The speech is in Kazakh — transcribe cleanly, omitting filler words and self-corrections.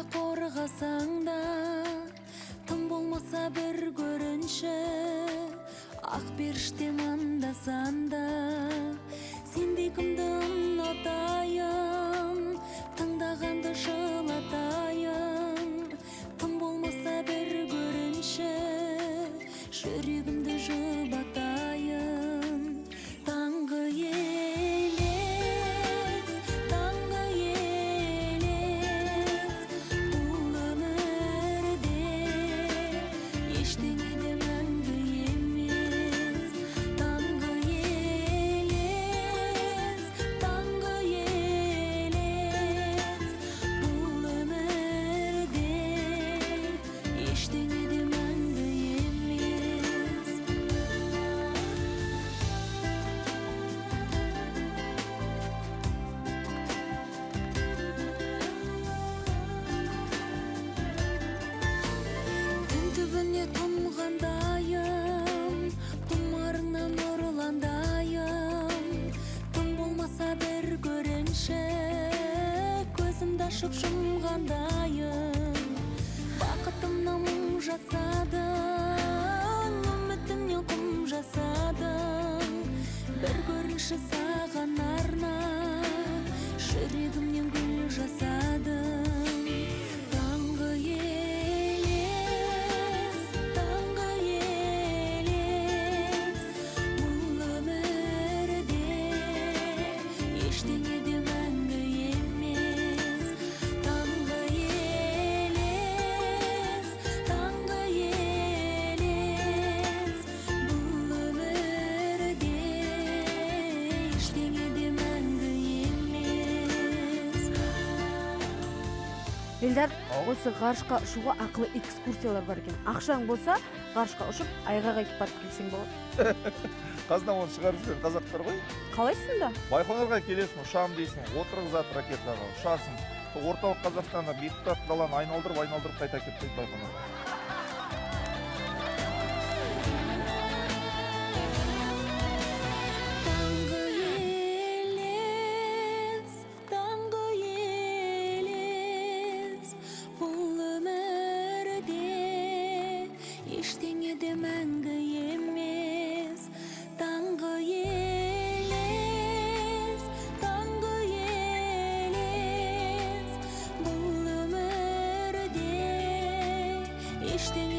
да коргасаң да, тым болмаса бір көрінші, ақ періште мандасан да, сендей кімді ұнатайын, тыңдағанды жылатайын, тым болмаса бір көрінші, жүрегімді жұбатайын. Таңғы елес, таңғы елес, бұл өмірде ештеңе де мәңгі емес. Таңғы елес, таңғы елес, бұл өмірде ештеңе де мәңгі емес. Түн түбіне тұнғандайым, тұмарыңнан нұрландайым, тым болмаса бір көрінші, көзімді ашып жұмғандайым. Бақытымнан мұң жасадың, үмітімнен құм жасадың, бір көрінші саған арнап, жүрегімнен гүл жасадың. Таңғы елес, таңғы елес, бұл өмірде ештеңе де мәңгі емес. Таңғы елес, таңғы елес, бұл өмірде ештеңе де мәңгі емес. Элдар, осы ғарышқа ұшуға ақылы экскурсиялар бар екен. Ақшаң болса, ғарышқа ұшып, айға қайтып барып келсең болады. Қазына оны шығарып жүрген қазақтар ғой. Қалайсың да? Байқоңырға келесің, ұшам дейсің, отырғызады ракетаға, ұшасың. Орталық Қазақстанда бейбіт даланы айналдырып қайта кетпейді Байқоңырға. Таңғы елес, таңғы елес, бұл өмірде ештеңе де мәңгі емес. Таңғы елес, таңғы елес, бұл өмірде ештеңе